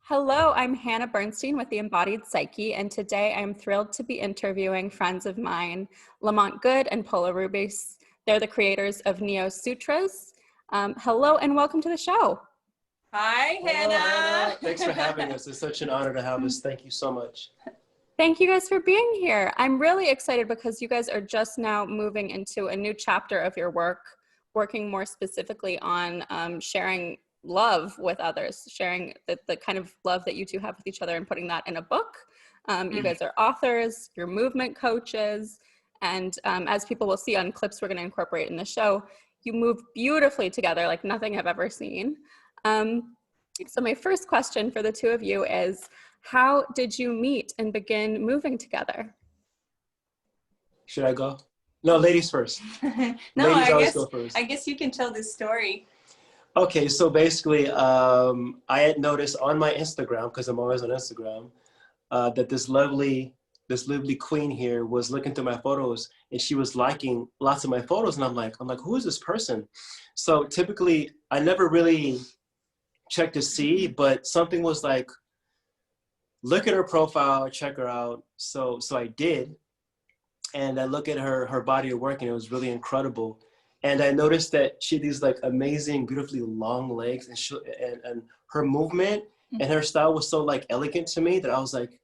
Hello, I'm Hannah Bernstein with The Embodied Psyche, and today I'm thrilled to be interviewing friends of mine, Lamonte Goode and Pola Rubis. They're the creators of NEOSUTRAS. Hello and welcome to the show. Hi, Hello, Hannah. Thanks for having us. It's such an honor to have us. Thank you so much. Thank you guys for being here. I'm really excited because you guys are just now moving into a new chapter of your work, working more specifically on sharing love with others, sharing the kind of love that you two have with each other and putting that in a book. You guys are authors, you're movement coaches, and as people will see on clips we're going to incorporate in the show, you move beautifully together like nothing I've ever seen. So my first question for the two of you is, how did you meet and begin moving together? Should I go? No, ladies first. No, Ladies always go first. I guess you can tell this story. Okay, so basically, I had noticed on my Instagram, because I'm always on Instagram, that this lovely queen here was looking through my photos, and she was liking lots of my photos, and I'm like, who is this person? So typically, I never really checked to see, but something was like, look at her profile, check her out. So I did, and I look at her body of work, and it was really incredible. And I noticed that she had these like amazing, beautifully long legs, and her movement and her style was so like elegant to me that I was like,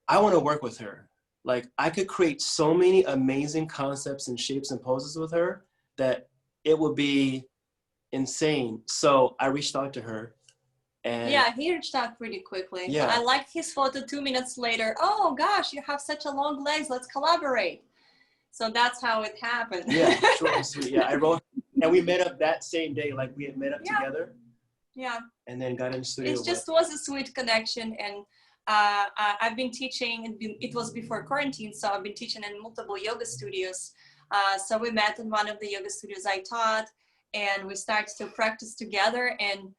I want to work with her. Like I could create so many amazing concepts and shapes and poses with her that it would be insane. So I reached out to her. And yeah, he reached out pretty quickly. Yeah. I liked his photo 2 minutes later. Oh gosh, you have such a long legs. Let's collaborate. So that's how it happened. Yeah, short and sweet. Yeah, I wrote, and we met up that same day. Like we had met up together. Yeah. And then got in the studio. It just was a sweet connection. And I've been teaching, it was before quarantine, so I've been teaching in multiple yoga studios. So we met in one of the yoga studios I taught, and we started to practice together. And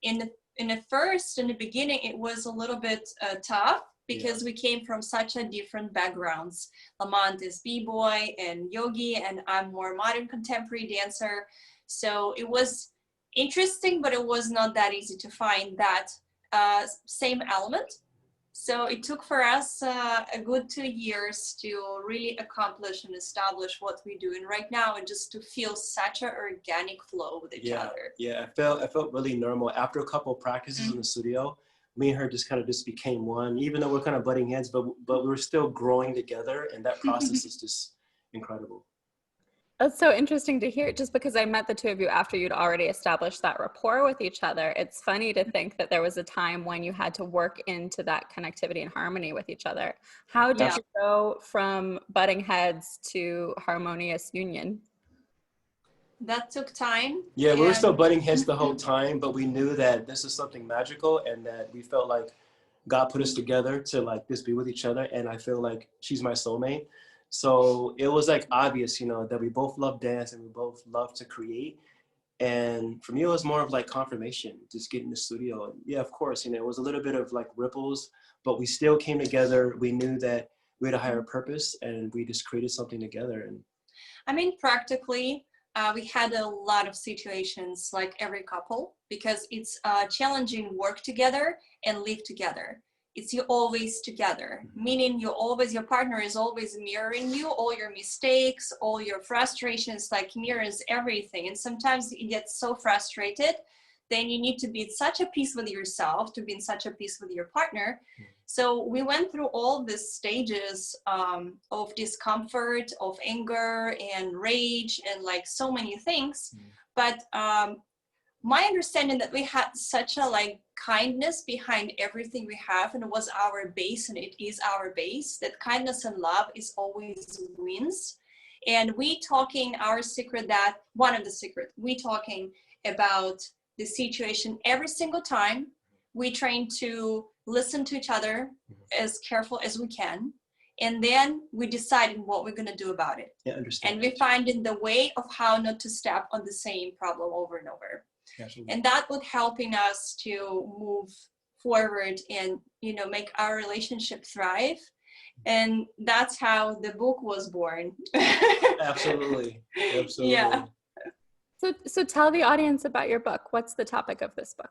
in the beginning, it was a little bit tough because we came from such a different backgrounds. Lamonte is b-boy and yogi, and I'm more modern contemporary dancer. So it was interesting, but it was not that easy to find that same element. So it took for us a good 2 years to really accomplish and establish what we're doing right now, and just to feel such an organic flow with each other. Yeah, I felt really normal. After a couple of practices in the studio, me and her just became one, even though we're kind of butting heads, but we were still growing together, and that process is just incredible. That's so interesting to hear, just because I met the two of you after you'd already established that rapport with each other. It's funny to think that there was a time when you had to work into that connectivity and harmony with each other. How did you go from butting heads to harmonious union? That took time. Yeah, we were still butting heads the whole time, but we knew that this is something magical, and that we felt like God put us together to like just be with each other. And I feel like she's my soulmate. So it was like obvious, that we both love dance and we both love to create. And for me, it was more of like confirmation, just getting in the studio. And yeah, of course, it was a little bit of like ripples, but we still came together. We knew that we had a higher purpose, and we just created something together. And I mean, practically, we had a lot of situations like every couple, because it's challenging work together and live together. It's you always together, meaning your partner is always mirroring you, all your mistakes, all your frustrations, like mirrors everything. And sometimes you get so frustrated, then you need to be in such a peace with yourself to be in such a peace with your partner. So we went through all these stages of discomfort, of anger and rage, and like so many things. But my understanding that we had such a like kindness behind everything we have, and it was our base, and it is our base, that kindness and love is always wins. And we talking our secret, that one of the secret, we talking about the situation every single time. We trying to listen to each other as careful as we can, and then we decided what we're going to do about it. Yeah, understand. And we find in the way of how not to step on the same problem over and over. Absolutely. And that would helping us to move forward and make our relationship thrive. And that's how the book was born. Absolutely. Yeah. So tell the audience about your book. What's the topic of this book?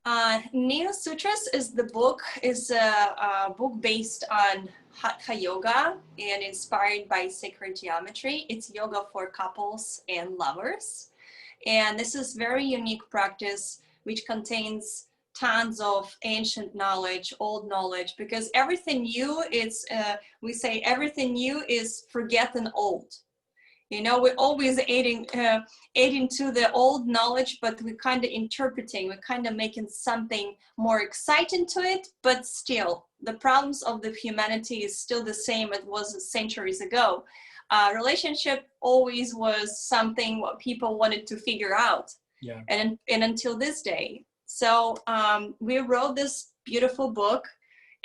NEOSUTRAS is the book, is a book based on Hatha Yoga and inspired by sacred geometry. It's yoga for couples and lovers. And this is very unique practice which contains tons of ancient knowledge, old knowledge, because everything new is, we say everything new is forgotten old. You know, we're always adding to the old knowledge, but we're kind of interpreting, we're kind of making something more exciting to it, but still, the problems of the humanity is still the same as it was centuries ago. Relationship always was something what people wanted to figure out, and until this day. So we wrote this beautiful book,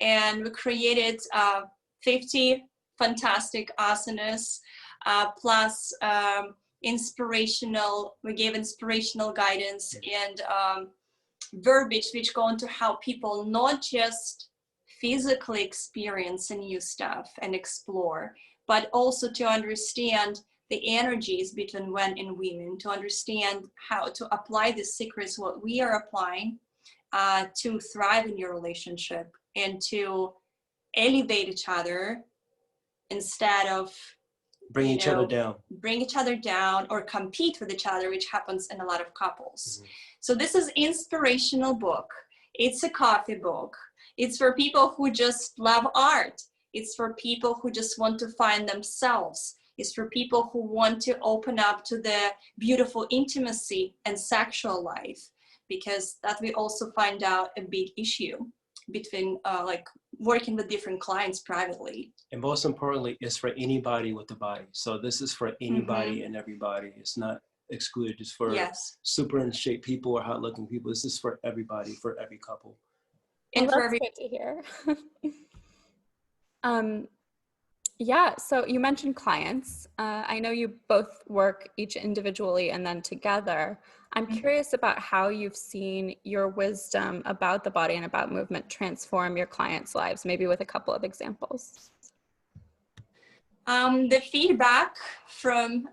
and we created 50 fantastic asanas, plus we gave inspirational guidance and verbiage which go into how people not just physically experience new stuff and explore, but also to understand the energies between men and women, to understand how to apply the secrets, what we are applying to thrive in your relationship and to elevate each other instead of bring each other down or compete with each other, which happens in a lot of couples. So this is inspirational book. It's a coffee book. It's for people who just love art. It's for people who just want to find themselves. It's for people who want to open up to the beautiful intimacy and sexual life, because that we also find out a big issue between like working with different clients privately. And most importantly, it's for anybody with the body. So this is for anybody and everybody. It's not excluded. It's for super in shape people or hot looking people. This is for everybody, for every couple. And well, that's good to hear. Yeah, so you mentioned clients. I know you both work each individually and then together. I'm curious about how you've seen your wisdom about the body and about movement transform your clients' lives, maybe with a couple of examples. The feedback from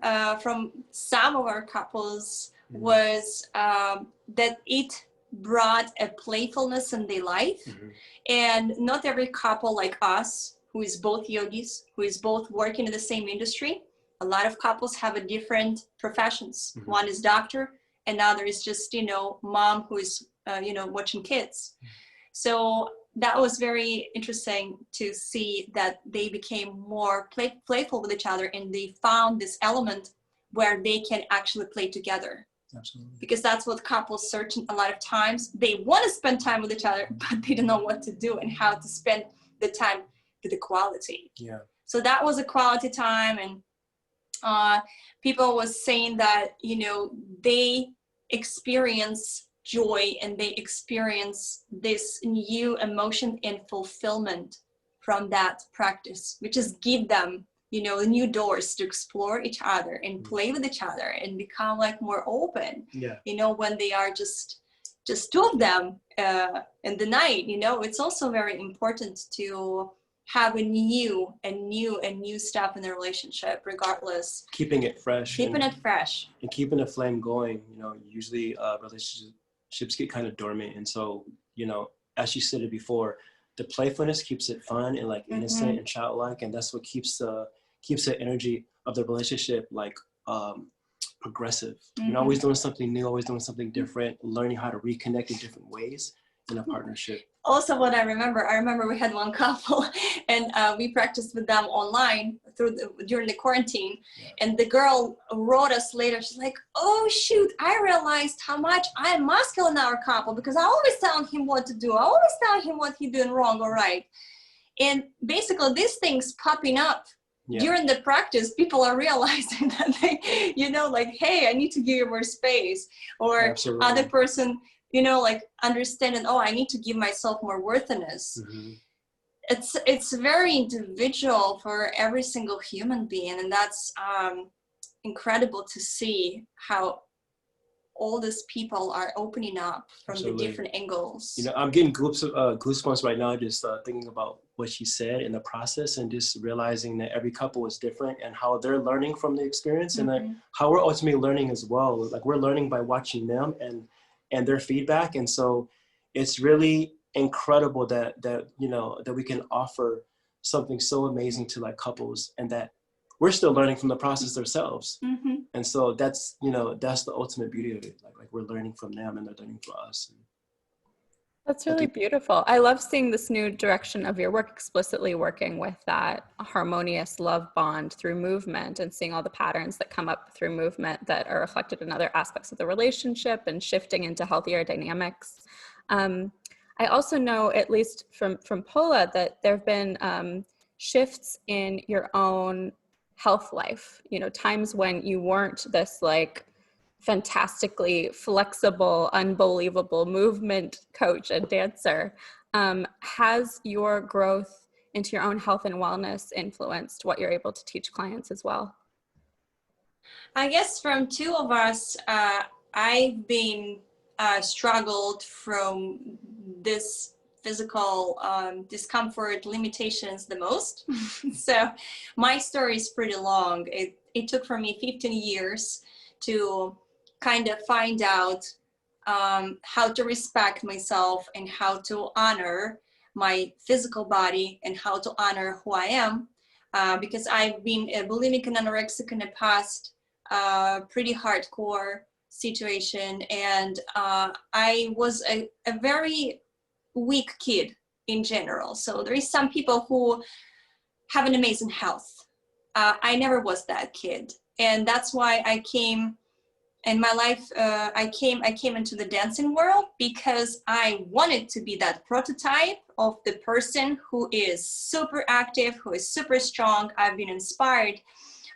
some of our couples was that it brought a playfulness in their life. And not every couple like us, who is both yogis, who is both working in the same industry. A lot of couples have a different professions. One is doctor, another is just, you know, mom who is, you know, watching kids. So that was very interesting to see that they became more playful with each other, and they found this element where they can actually play together. Absolutely. Because that's what couples search a lot of times. They want to spend time with each other, but they don't know what to do and how to spend the time to the quality. Yeah. So that was a quality time, and people was saying that, you know, they experience joy and they experience this new emotion and fulfillment from that practice, which is give them, you know, new doors to explore each other and play with each other and become like more open. You know, when they are just two of them in the night, you know, it's also very important to have a new stuff in the relationship, regardless. Keeping it fresh. And keeping the flame going. You know, usually relationships get kind of dormant. And so, you know, as you said it before, the playfulness keeps it fun and like innocent and childlike. And that's what keeps the energy of the relationship like progressive. You're always doing something new, always doing something different, learning how to reconnect in different ways in a partnership. Also, what I remember we had one couple and we practiced with them online during the quarantine. And the girl wrote us later, she's like, oh shoot, I realized how much I am masculine in our couple, because I always tell him what to do. I always tell him what he's doing wrong or right. And basically these things popping up during the practice, people are realizing that they, you know, like, hey, I need to give you more space. Or other person, you know, like understanding, oh, I need to give myself more worthiness. It's very individual for every single human being. And that's incredible to see how all these people are opening up from the different angles. You know, I'm getting goosebumps right now just thinking about what she said in the process, and just realizing that every couple is different and how they're learning from the experience, and like how we're ultimately learning as well. Like we're learning by watching them and their feedback. And so it's really incredible that you know, that we can offer something so amazing to like couples, and that we're still learning from the process ourselves. Mm-hmm. And so that's, you know, that's the ultimate beauty of it. Like we're learning from them and they're learning from us. That's really beautiful. I love seeing this new direction of your work, explicitly working with that harmonious love bond through movement, and seeing all the patterns that come up through movement that are reflected in other aspects of the relationship and shifting into healthier dynamics. I also know, at least from Pola, that there have been shifts in your own health life, you know, times when you weren't this like fantastically flexible, unbelievable movement coach and dancer. Has your growth into your own health and wellness influenced what you're able to teach clients as well? I guess from two of us, I've been struggled from this physical discomfort limitations the most. So my story is pretty long. It took for me 15 years to kind of find out how to respect myself and how to honor my physical body and how to honor who I am, because I've been a bulimic and anorexic in the past, pretty hardcore situation, and I was a very weak kid in general. So there is some people who have an amazing health. I never was that kid, and that's why I came in my life. I came into the dancing world because I wanted to be that prototype of the person who is super active, who is super strong. I've been inspired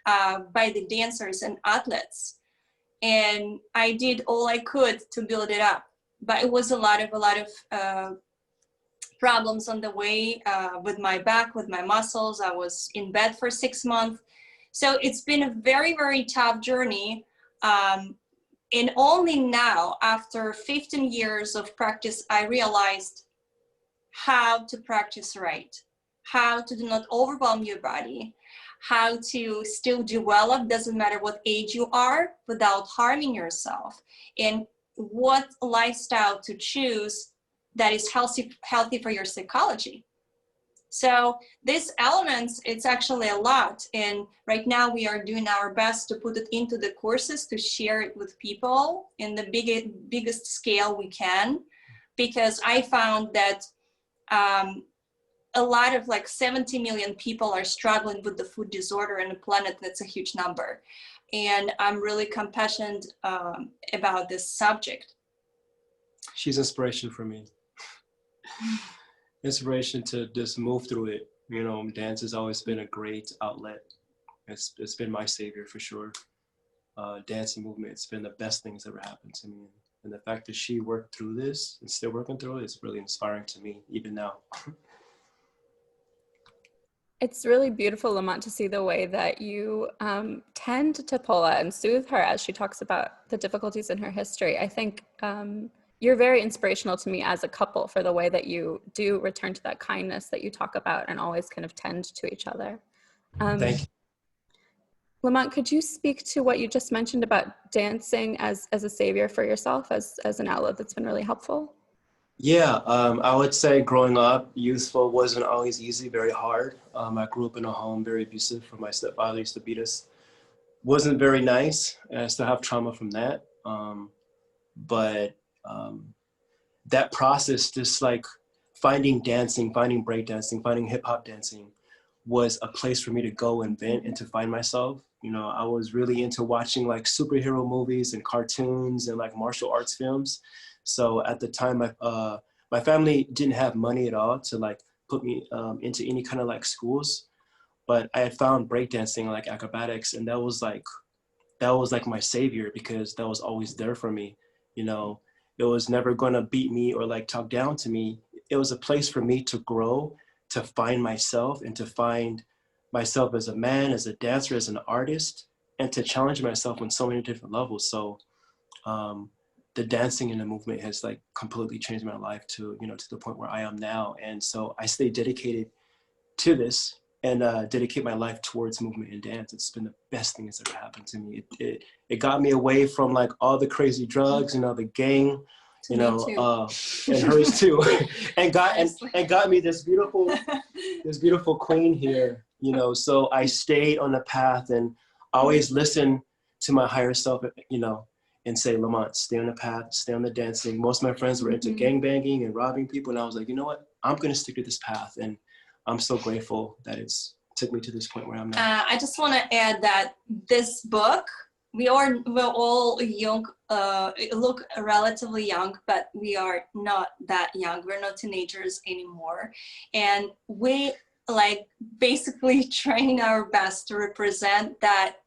by the dancers and athletes, and I did all I could to build it up. But it was a lot of problems on the way with my back, with my muscles. I was in bed for 6 months. So it's been a very, very tough journey. And only now, after 15 years of practice, I realized how to practice right, how to do not overwhelm your body, how to still develop, doesn't matter what age you are, without harming yourself, and what lifestyle to choose that is healthy for your psychology. So these elements, it's actually a lot. And right now we are doing our best to put it into the courses, to share it with people in the biggest scale we can, because I found that a lot of, like 70 million people are struggling with the food disorder on the planet. That's a huge number. And I'm really compassionate about this subject. She's inspiration for me. Inspiration to just move through it. You know, dance has always been a great outlet. It's been my savior for sure. Dancing movement, it's been the best thing that's ever happened to me. And the fact that she worked through this and still working through it is really inspiring to me, even now. It's really beautiful, Lamont, to see the way that you tend to Pola and soothe her as she talks about the difficulties in her history. I think you're very inspirational to me as a couple for the way that you do return to that kindness that you talk about and always kind of tend to each other. Thank you. Lamont, could you speak to what you just mentioned about dancing as a savior for yourself, as an outlet that's been really helpful? Yeah, I would say growing up, youthful wasn't always easy, very hard. I grew up in a home very abusive, where my stepfather used to beat us. Wasn't very nice, and I still have trauma from that. But that process, just like finding dancing, finding breakdancing, finding hip hop dancing, was a place for me to go and vent and to find myself. You know, I was really into watching like superhero movies and cartoons and like martial arts films. So at the time, my family didn't have money at all to like put me into any kind of like schools, but I had found breakdancing, like acrobatics, and that was like my savior, because that was always there for me. You know, it was never gonna beat me or like talk down to me. It was a place for me to grow, to find myself, and to find myself as a man, as a dancer, as an artist, and to challenge myself on so many different levels. So the dancing and the movement has like completely changed my life to, you know, to the point where I am now. And so I stay dedicated to this and dedicate my life towards movement and dance. It's been the best thing that's ever happened to me. It got me away from like all the crazy drugs, you know, the gang you know, and hers too, and got me this beautiful queen here, you know. So I stayed on the path and always listen to my higher self, you know, and say, Lamont, stay on the path, stay on the dancing. Most of my friends were into gangbanging and robbing people, and I was like, you know what, I'm gonna stick to this path, and I'm so grateful that it's took me to this point where I'm now. I just want to add that this book, we're all young, look relatively young, but we are not that young. We're not teenagers anymore. And we like basically trying our best to represent that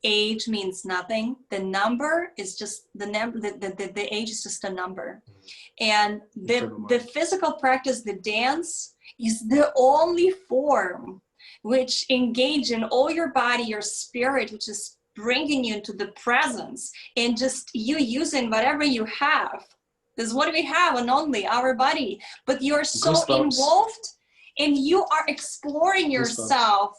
age means nothing. The number is just the number, the age is just a number. And the physical practice, the dance, is the only form which engage in all your body, your spirit, which is bringing you into the presence, and just you using whatever you have. This is what we have, and only our body. But you're so involved, and you are exploring yourself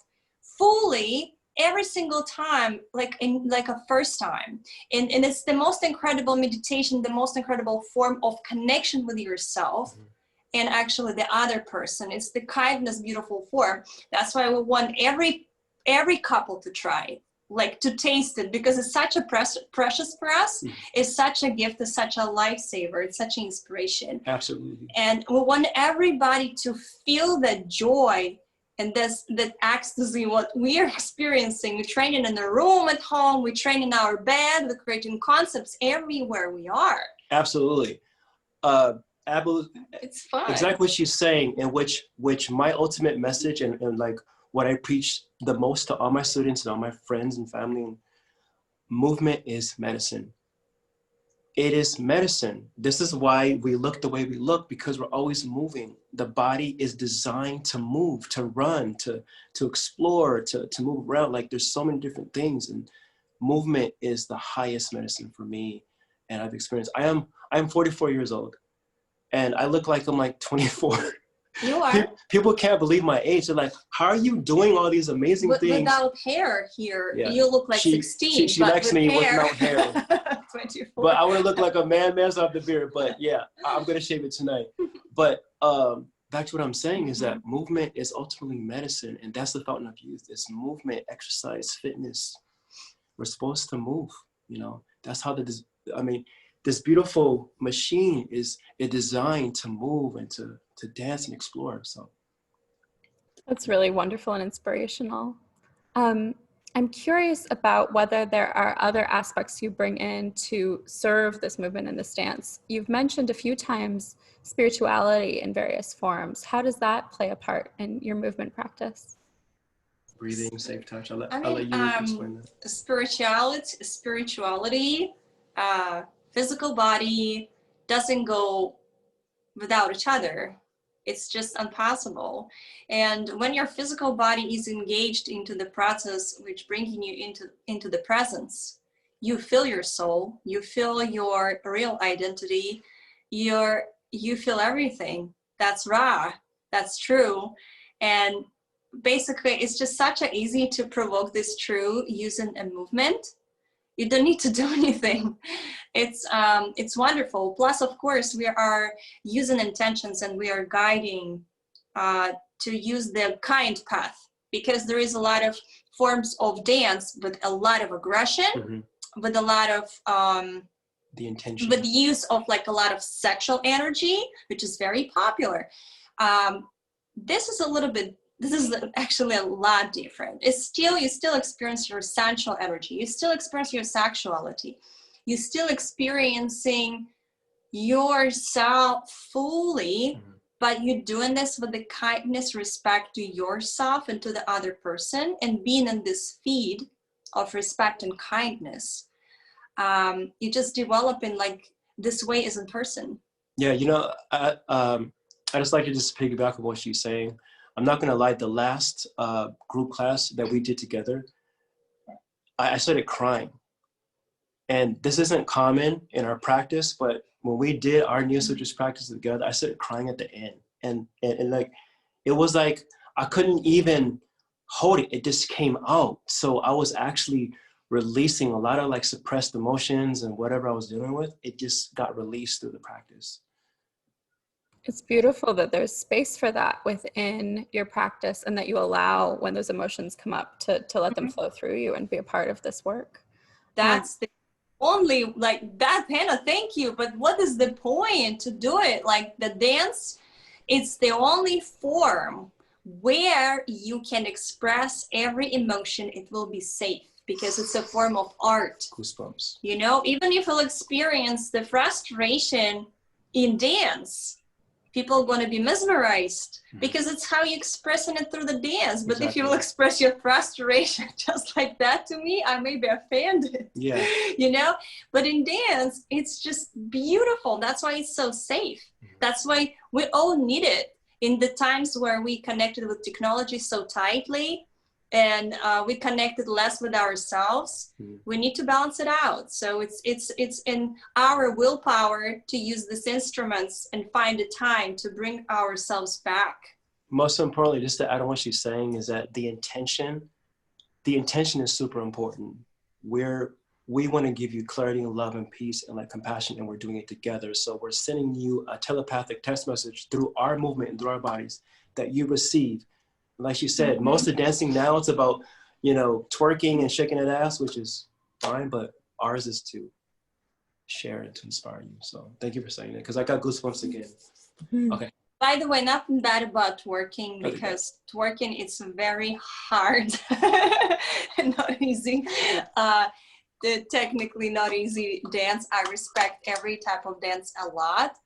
fully every single time, like a first time. And it's the most incredible meditation, the most incredible form of connection with yourself. And actually the other person. It's the kindness, beautiful form. That's why we want every couple to try it, like to taste it, because it's such a precious for us. It's such a gift, it's such a lifesaver, it's such an inspiration. Absolutely. And we want everybody to feel that joy and that ecstasy, what we are experiencing. We're training in the room at home, we train in our bed, we're creating concepts everywhere we are. Absolutely. It's fun. Exactly what she's saying, and which my ultimate message and like what I preach the most to all my students and all my friends and family, movement is medicine. It is medicine. This is why we look the way we look, because we're always moving. The body is designed to move, to run, to explore, to move around. Like there's so many different things, and movement is the highest medicine for me. And I've experienced, I am 44 years old. And I look like I'm like 24. You are. People can't believe my age. They're like, how are you doing all these amazing things? Without hair here, you look like 16. She likes me without hair. 24. But I want to look like a man off the beard. But yeah, I'm going to shave it tonight. But back to what I'm saying is that movement is ultimately medicine. And that's the fountain of youth. It's movement, exercise, fitness. We're supposed to move, you know. That's how this beautiful machine is designed to move and to dance and explore. So that's really wonderful and inspirational. I'm curious about whether there are other aspects you bring in to serve this movement and this dance. You've mentioned a few times spirituality in various forms. How does that play a part in your movement practice? Breathing, safe touch. I'll let you explain that. Spirituality, physical body doesn't go without each other. It's just impossible. And when your physical body is engaged into the process which bringing you into the presence, you feel your soul, you feel your real identity, you feel everything. That's raw, that's true. And basically it's just such a easy to provoke this true using a movement. You don't need to do anything. It's wonderful. Plus, of course, we are using intentions and we are guiding to use the kind path, because there is a lot of forms of dance with a lot of aggression, with a lot of the intention, with the use of like a lot of sexual energy, which is very popular. This is actually a lot different. You still experience your sensual energy. You still experience your sexuality. You're still experiencing yourself fully, but you're doing this with the kindness, respect to yourself and to the other person, and being in this feed of respect and kindness. You just develop in like this way as in person. Yeah, you know, I just like to just piggyback on what she's saying. I'm not gonna lie, the last group class that we did together, I started crying. And this isn't common in our practice, but when we did our NEOSUTRAS practice together, I started crying at the end. And like, it was like, I couldn't even hold it. It just came out. So I was actually releasing a lot of like suppressed emotions and whatever I was dealing with. It just got released through the practice. It's beautiful that there's space for that within your practice, and that you allow, when those emotions come up, to let them flow through you and be a part of this work. That's the only, like, that, Hannah, thank you. But what is the point to do it? Like the dance, it's the only form where you can express every emotion. It will be safe because it's a form of art. Goosebumps. You know, even if you'll experience the frustration in dance, people are going to be mesmerized because it's how you expressing it through the dance. But if you will express your frustration just like that to me, I may be offended. Yeah. You know, but in dance, it's just beautiful. That's why it's so safe. That's why we all need it in the times where we connected with technology so tightly, and we connected less with ourselves. We need to balance it out. So it's in our willpower to use these instruments and find a time to bring ourselves back. Most importantly, just to add on what she's saying, is that the intention is super important. We want to give you clarity and love and peace and like compassion, and we're doing it together. So we're sending you a telepathic text message through our movement and through our bodies that you receive. Like she said, most of dancing now, it's about, you know, twerking and shaking that ass, which is fine, but ours is to share and to inspire you. So thank you for saying that, because I got goosebumps again. Okay. By the way, nothing bad about twerking, because twerking is very hard and not easy. The technically not easy dance. I respect every type of dance a lot,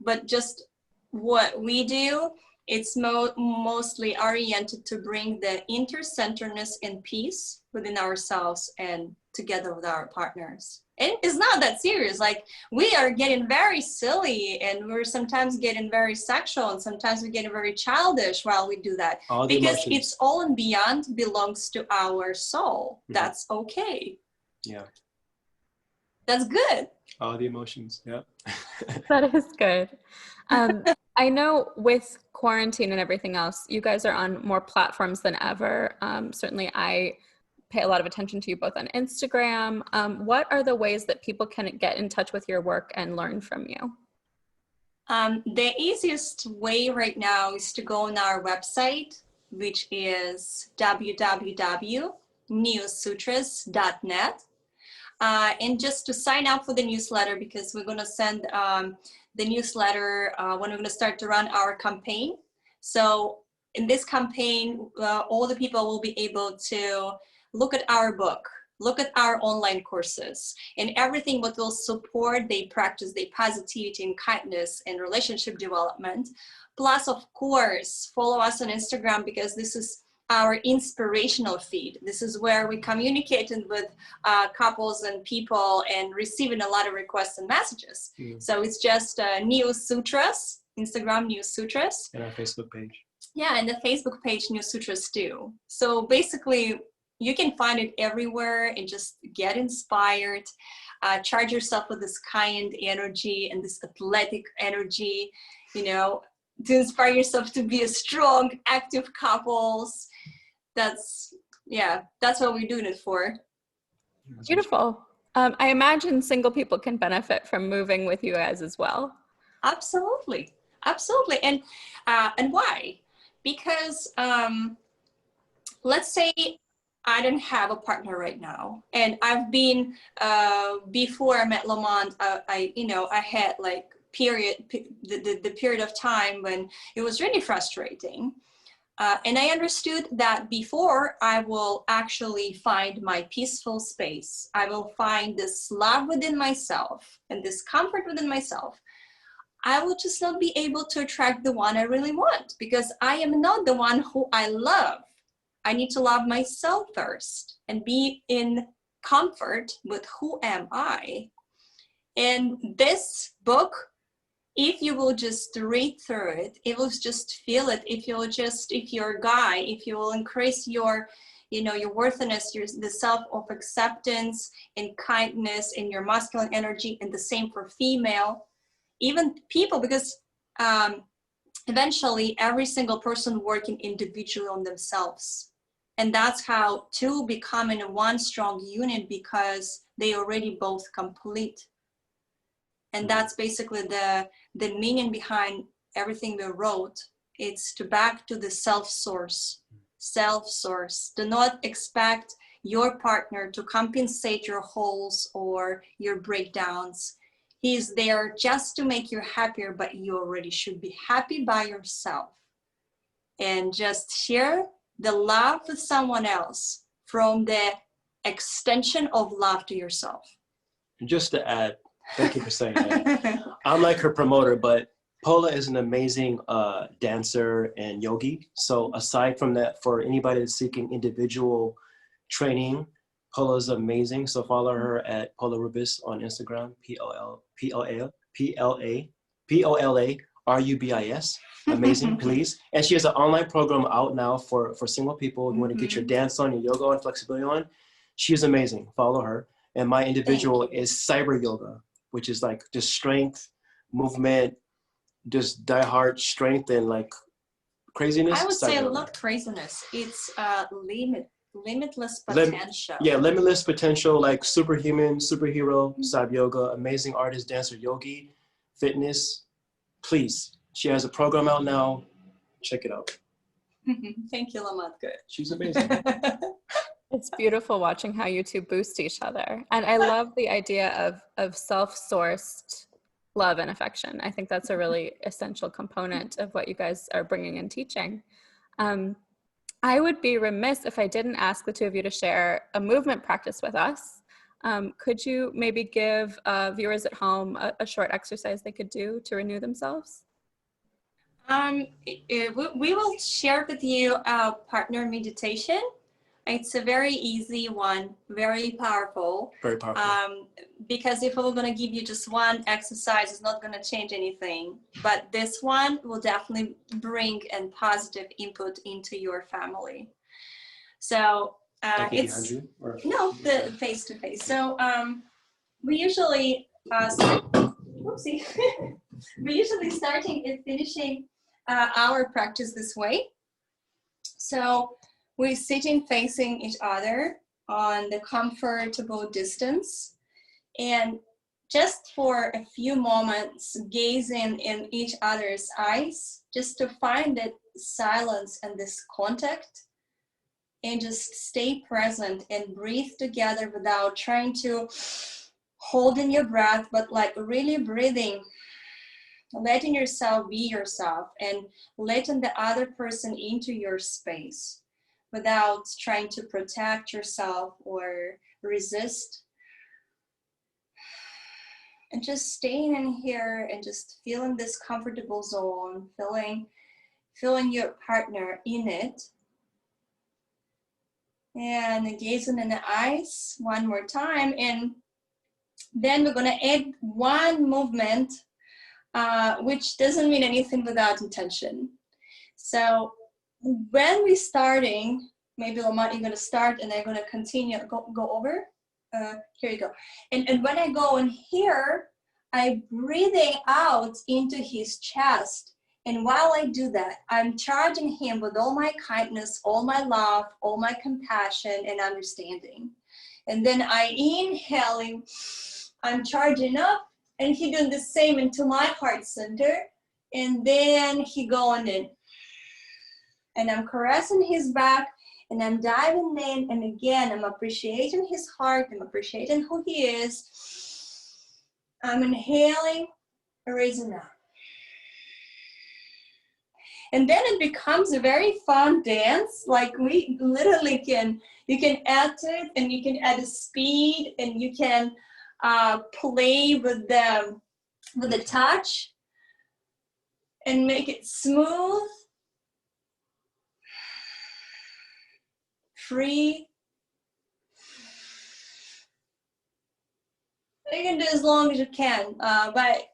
but just what we do, it's mostly oriented to bring the intercentredness and peace within ourselves and together with our partners. And it's not that serious. Like, we are getting very silly, and we're sometimes getting very sexual, and sometimes we're getting very childish while we do that. Because it's all and beyond belongs to our soul. That's okay. Yeah. That's good. All the emotions. Yeah. That is good. I know with quarantine and everything else, you guys are on more platforms than ever. Certainly I pay a lot of attention to you both on Instagram. What are the ways that people can get in touch with your work and learn from you? The easiest way right now is to go on our website, which is www.neosutras.net. And just to sign up for the newsletter, because we're going to send the newsletter when we're going to start to run our campaign. So in this campaign, all the people will be able to look at our book, look at our online courses, and everything what will support they practice, their positivity and kindness and relationship development. Plus, of course, follow us on Instagram, because this is our inspirational feed. This is where we communicating with couples and people and receiving a lot of requests and messages. So it's just NEOSUTRAS, Instagram NEOSUTRAS. And our Facebook page. Yeah, and the Facebook page NEOSUTRAS too. So basically, you can find it everywhere and just get inspired. Charge yourself with this kind energy and this athletic energy, you know, to inspire yourself to be a strong, active couples. That's what we're doing it for. Beautiful. I imagine single people can benefit from moving with you guys as well. Absolutely. And why? Because let's say I don't have a partner right now, and I've been before I met Lamonte, I had like the period of time when it was really frustrating. And I understood that before I will actually find my peaceful space, I will find this love within myself and this comfort within myself, I will just not be able to attract the one I really want, because I am not the one who I love. I need to love myself first and be in comfort with who am I. And this book, if you will just read through it, it will just feel it. If you're a guy, if you will increase your, your worthiness, the self of acceptance and kindness in your masculine energy, and the same for female, even people, because eventually every single person working individually on themselves. And that's how two become in one strong unit, because they already both complete. And that's basically the meaning behind everything we wrote. It's to back to the self-source. Self-source. Do not expect your partner to compensate your holes or your breakdowns. He's there just to make you happier, but you already should be happy by yourself. And just share the love with someone else from the extension of love to yourself. Just to add, thank you for saying that. I'm like her promoter, but Pola is an amazing dancer and yogi. So aside from that, for anybody that's seeking individual training, Pola is amazing. So follow her at Pola Rubis on Instagram, POLARUBIS. Amazing, please. And she has an online program out now for single people who want to get your dance on, your yoga on, flexibility on. She is amazing. Follow her. And my individual is CYBERYOGA, which is like just strength, movement, just diehard strength and like craziness. I would say yoga. not craziness. It's limitless potential. Limitless potential, like superhuman, superhero, CYBERYOGA, amazing artist, dancer, yogi, fitness. Please, she has a program out now. Check it out. Thank you, Lamonte. She's amazing. It's beautiful watching how you two boost each other. And I love the idea of self-sourced love and affection. I think that's a really essential component of what you guys are bringing and teaching. I would be remiss if I didn't ask the two of you to share a movement practice with us. Could you maybe give viewers at home a short exercise they could do to renew themselves? We will share with you our partner meditation. It's a very easy one, very powerful. Very powerful. Because if we're going to give you just one exercise, it's not going to change anything. But this one will definitely bring a positive input into your family. So it's no, the face-to-face. So we usually whoopsie, we usually starting and finishing our practice this way. So we're sitting facing each other on the comfortable distance, and just for a few moments gazing in each other's eyes, just to find that silence and this contact, and just stay present and breathe together without trying to hold in your breath, but like really breathing, letting yourself be yourself and letting the other person into your space, without trying to protect yourself or resist. And just staying in here and just feeling this comfortable zone, feeling your partner in it. And gazing in the eyes one more time. And then we're gonna add one movement, which doesn't mean anything without intention. So when we're starting, maybe Lamonte, you're gonna start and I'm gonna continue, go over. Here you go. And when I go in here, I'm breathing out into his chest. And while I do that, I'm charging him with all my kindness, all my love, all my compassion and understanding. And then I inhaling, I'm charging up, and he doing the same into my heart center. And then he going in. And I'm caressing his back, and I'm diving in, and again, I'm appreciating his heart, I'm appreciating who he is. I'm inhaling, raising up. And then it becomes a very fun dance, like we literally you can add to it, and you can add a speed, and you can play with the touch, and make it smooth, free. You can do as long as you can, but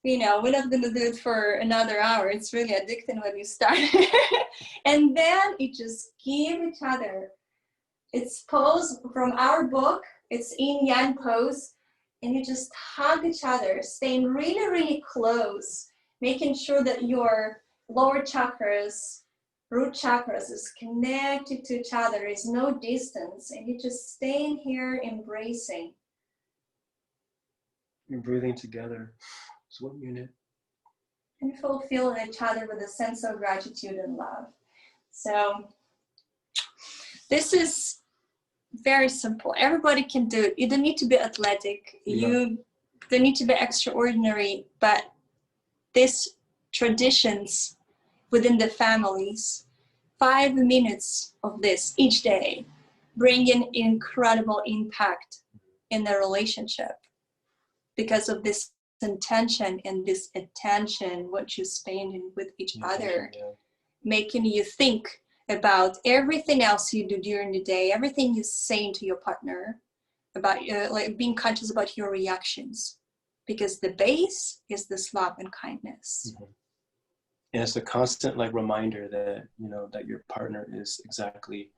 you know, we're not gonna do it for another hour. It's really addicting when you start. And then you just give each other. It's pose from our book. It's yin yang pose, and you just hug each other, staying really, really close, making sure that your lower chakras root chakras is connected to each other. There is no distance, and you're just staying here, embracing. You're breathing together. It's one unit. And fulfill each other with a sense of gratitude and love. So this is very simple. Everybody can do it. You don't need to be athletic. You don't need to be extraordinary, but these traditions within the families, 5 minutes of this each day, bring an incredible impact in the relationship because of this intention and this attention, what you spend with each other, making you think about everything else you do during the day, everything you're saying to your partner, about like being conscious about your reactions, because the base is this love and kindness. Mm-hmm. And it's a constant like reminder that, you know, that your partner is exactly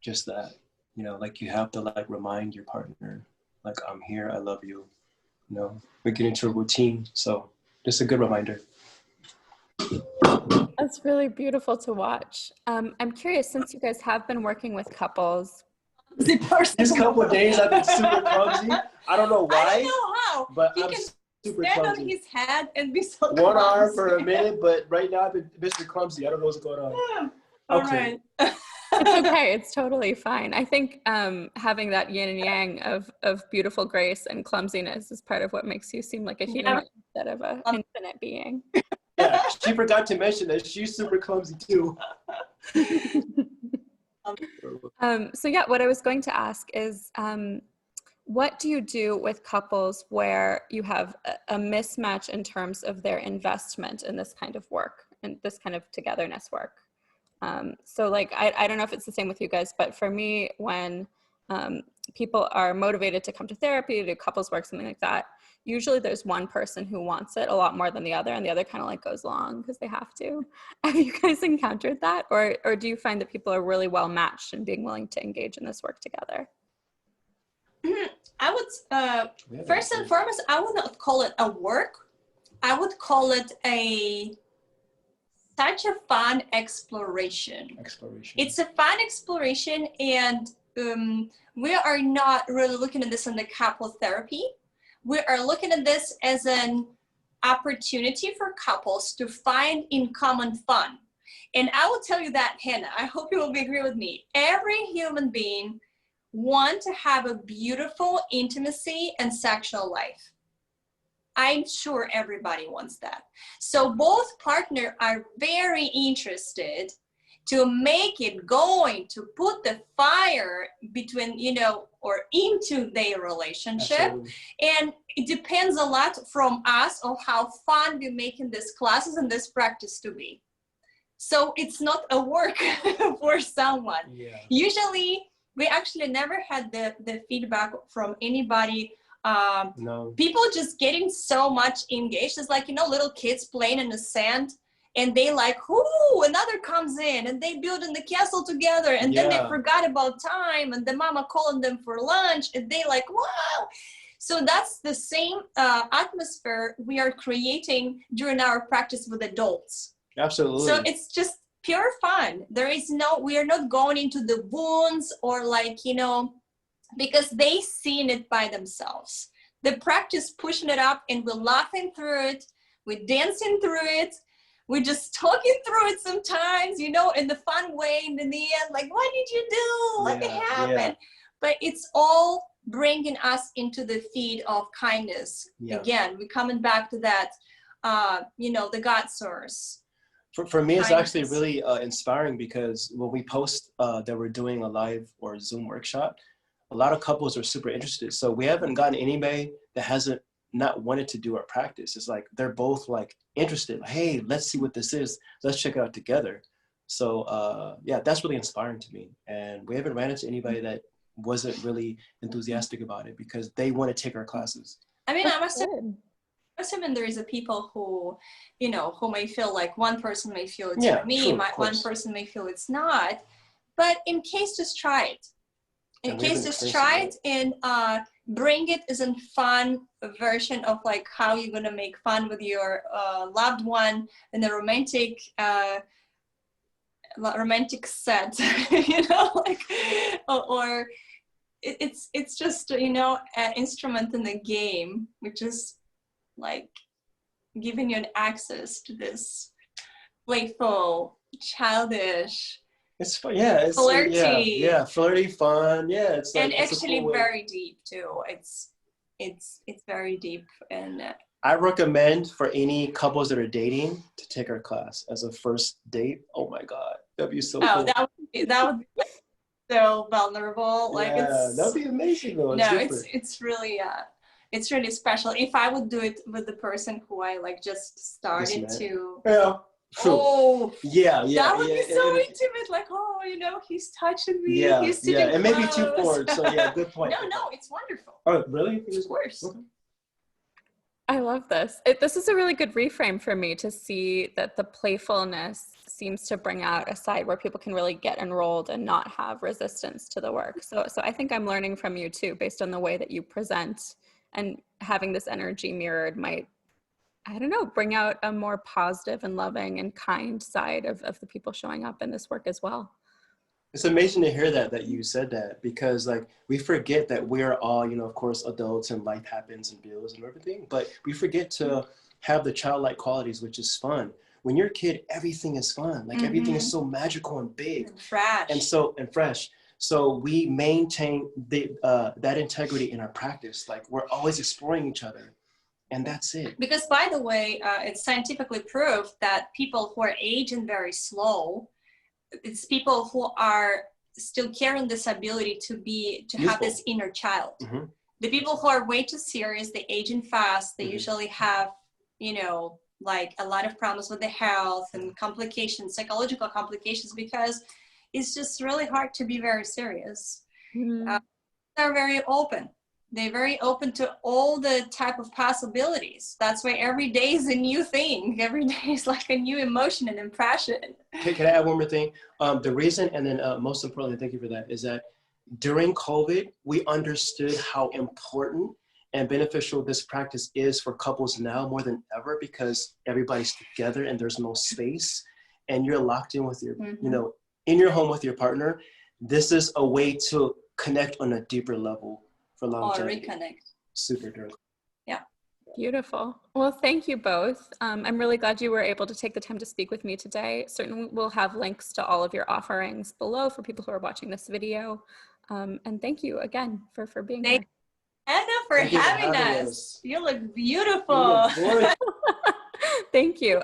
just that, you know, like you have to like remind your partner, like, I'm here, I love you, you know, we get into a routine. So just a good reminder. That's really beautiful to watch. I'm curious, since you guys have been working with couples. These couple of days I've been super clumsy. I don't know why. I don't know how. But he I'm can super stand clumsy. on his head and be so One arm clumsy. for a minute, but right now I've been Mr. Clumsy. I don't know what's going on. All Okay. right. It's okay. It's totally fine. I think having that yin and yang of beautiful grace and clumsiness is part of what makes you seem like a human instead of an infinite being. Yeah, she forgot to mention that she's super clumsy too. So yeah, what I was going to ask is, what do you do with couples where you have a mismatch in terms of their investment in this kind of work and this kind of togetherness work? So like, I don't know if it's the same with you guys, but for me, when people are motivated to come to therapy, to do couples work, something like that, usually there's one person who wants it a lot more than the other, and the other kind of like goes along because they have to. Have you guys encountered that? Or do you find that people are really well matched in being willing to engage in this work together? I would, first and foremost, I would not call it a work. I would call it such a fun exploration. It's a fun exploration, and we are not really looking at this in the couple therapy. We are looking at this as an opportunity for couples to find in common fun. And I will tell you that, Hannah, I hope you will agree with me. Every human being wants to have a beautiful intimacy and sexual life. I'm sure everybody wants that. So both partners are very interested to make it going, to put the fire between, you know, or into their relationship. Absolutely. And it depends a lot from us on how fun we're making these classes and this practice to be. So it's not a work for someone. Yeah. Usually, we actually never had the feedback from anybody. No. People just getting so much engaged. It's like, you know, little kids playing in the sand. And they like, ooh, another comes in, and they build in the castle together, and then they forgot about time, and the mama calling them for lunch, and they like, wow. So that's the same atmosphere we are creating during our practice with adults. Absolutely. So it's just pure fun. There is no, we are not going into the wounds or like, you know, because they seen it by themselves. The practice pushing it up, and we're laughing through it, we're dancing through it. We're just talking through it sometimes, you know, in the fun way, and in the end, like, what did you do? What happened? Yeah. But it's all bringing us into the feed of kindness. Yeah. Again, we're coming back to that, you know, the God source. For me, it's actually really inspiring, because when we post that we're doing a live or Zoom workshop, a lot of couples are super interested. So we haven't gotten anybody that hasn't not wanted to do our practice. It's like they're both like interested, like, hey, let's see what this is, let's check it out together. So yeah, that's really inspiring to me. And we haven't ran into anybody that wasn't really enthusiastic about it, because they want to take our classes. I mean, I must admit there is a people who, you know, who may feel like one person may feel it's for me, one person may feel it's not. But in case, just try it. In case, just try it, and bring it as a fun version of like how you're gonna make fun with your loved one in a romantic romantic set, you know, like, or it's just, you know, an instrument in the game, which is like giving you an access to this playful, childish, it's fun. Yeah, it's flirty, yeah, flirty, fun. Yeah, it's like, and it's actually a cool very deep too. It's very deep, and I recommend for any couples that are dating to take our class as a first date. Oh my God, that'd be so cool. that would be so vulnerable. Like, yeah, that'd be amazing though. It's really special. If I would do it with the person who I like just started to. Yeah. Oh, yeah, that would be so intimate. Like, oh, you know, he's touching me. Yeah, he's sitting yeah, it may be too close. forward. So yeah, good point. No, it's wonderful. Oh, really? Of course. Okay. I love this. This is a really good reframe for me to see that the playfulness seems to bring out a side where people can really get enrolled and not have resistance to the work. So I think I'm learning from you too, based on the way that you present, and having this energy mirrored might, I don't know, bring out a more positive and loving and kind side of the people showing up in this work as well. It's amazing to hear that you said that, because like we forget that we're all, you know, of course, adults and life happens and bills and everything, but we forget to have the childlike qualities, which is fun. When you're a kid, everything is fun. Like everything is so magical and big and fresh. And fresh. So we maintain that integrity in our practice. Like we're always exploring each other. And that's it. Because by the way, it's scientifically proved that people who are aging very slow, it's people who are still carrying this ability to have this inner child. The people who are way too serious, they aging fast, they usually have, you know, like a lot of problems with the health and complications, psychological complications, because it's just really hard to be very serious. They're very open. They're very open to all the type of possibilities. That's why every day is a new thing. Every day is like a new emotion and impression. Can I add one more thing? The reason, and then most importantly, thank you for that, is that during COVID, we understood how important and beneficial this practice is for couples now more than ever, because everybody's together and there's no space and you're locked in with your, you know, in your home with your partner. This is a way to connect on a deeper level for longevity. Or reconnect. Super good. Yeah. Beautiful. Well, thank you both. I'm really glad you were able to take the time to speak with me today. Certainly we'll have links to all of your offerings below for people who are watching this video. And thank you again for being here. Anna, for having us. You look beautiful. You look Thank you.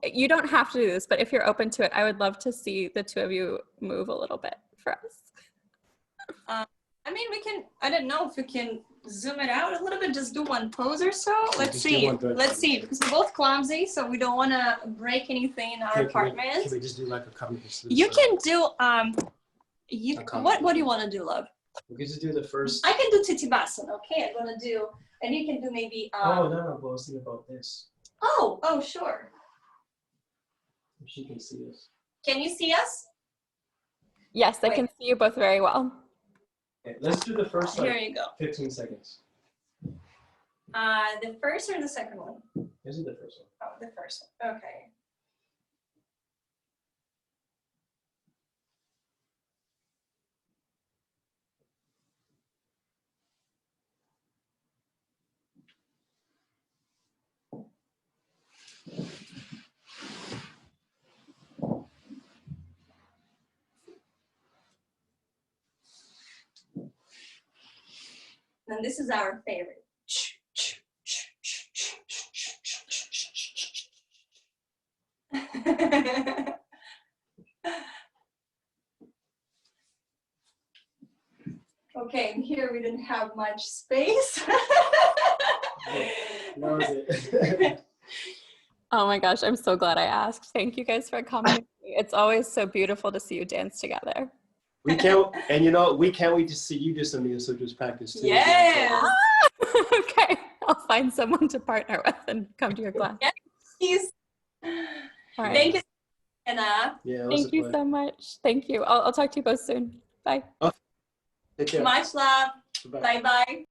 You don't have to do this, but if you're open to it, I would love to see the two of you move a little bit for us. I mean, we can, I don't know if we can zoom it out a little bit, just do one pose or so. Let's see. Let's see, because we're both clumsy, so we don't want to break anything in our apartment. Can we just do like a combination? You can do, what do you want to do, love? We can just do the first. I can do Titibasana, okay? I'm going to do, and you can do maybe. Oh, no, but I was thinking about this. Oh, sure. If she can see us. Can you see us? Yes, I can see you both very well. Okay, let's do the first Here you go. 15 seconds. The first or the second one? This is the first one. Oh, the first one. Okay. And this is our favorite. Okay, and here we didn't have much space. Oh my gosh, I'm so glad I asked. Thank you guys for coming. It's always so beautiful to see you dance together. We can't, and you know, we can't wait to see you do some NEOSUTRAS practice too. Yes. Okay, I'll find someone to partner with and come to your class. Yes. All right. Thank you, Anna. Yeah, Thank you so much. Thank you. I'll talk to you both soon. Bye. Take care. Much love. Bye. Bye-bye.